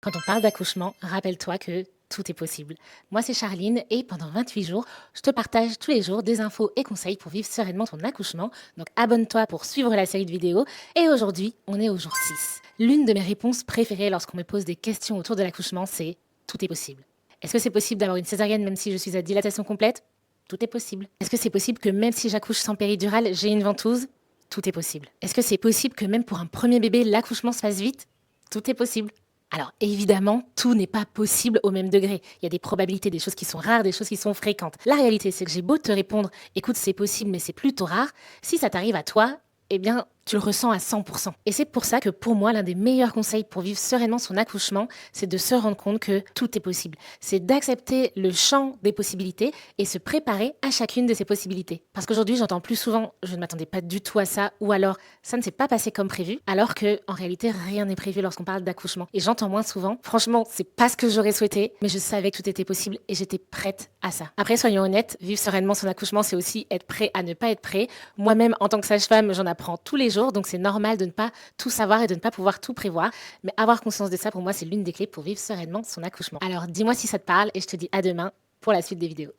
Quand on parle d'accouchement, rappelle-toi que tout est possible. Moi, c'est Charline et pendant 28 jours, je te partage tous les jours des infos et conseils pour vivre sereinement ton accouchement. Donc abonne-toi pour suivre la série de vidéos. Et aujourd'hui, on est au jour 6. L'une de mes réponses préférées lorsqu'on me pose des questions autour de l'accouchement, c'est tout est possible. Est-ce que c'est possible d'avoir une césarienne même si je suis à dilatation complète? Tout est possible. Est-ce que c'est possible que même si j'accouche sans péridurale, j'ai une ventouse? Tout est possible. Est-ce que c'est possible que même pour un premier bébé, l'accouchement se fasse vite? Tout est possible. Alors évidemment, tout n'est pas possible au même degré. Il y a des probabilités, des choses qui sont rares, des choses qui sont fréquentes. La réalité, c'est que j'ai beau te répondre, écoute, c'est possible, mais c'est plutôt rare. Si ça t'arrive à toi, eh bien, tu le ressens à 100%. Et c'est pour ça que pour moi, l'un des meilleurs conseils pour vivre sereinement son accouchement, c'est de se rendre compte que tout est possible. C'est d'accepter le champ des possibilités et se préparer à chacune de ces possibilités. Parce qu'aujourd'hui, j'entends plus souvent, je ne m'attendais pas du tout à ça, ou alors ça ne s'est pas passé comme prévu, alors que en réalité, rien n'est prévu lorsqu'on parle d'accouchement. Et j'entends moins souvent, franchement, c'est pas ce que j'aurais souhaité, mais je savais que tout était possible et j'étais prête à ça. Après, soyons honnêtes, vivre sereinement son accouchement, c'est aussi être prêt à ne pas être prêt. Moi-même, en tant que sage-femme, j'en apprends tous les jours, donc c'est normal de ne pas tout savoir et de ne pas pouvoir tout prévoir. Mais avoir conscience de ça, pour moi, c'est l'une des clés pour vivre sereinement son accouchement. Alors, dis-moi si ça te parle et je te dis à demain pour la suite des vidéos.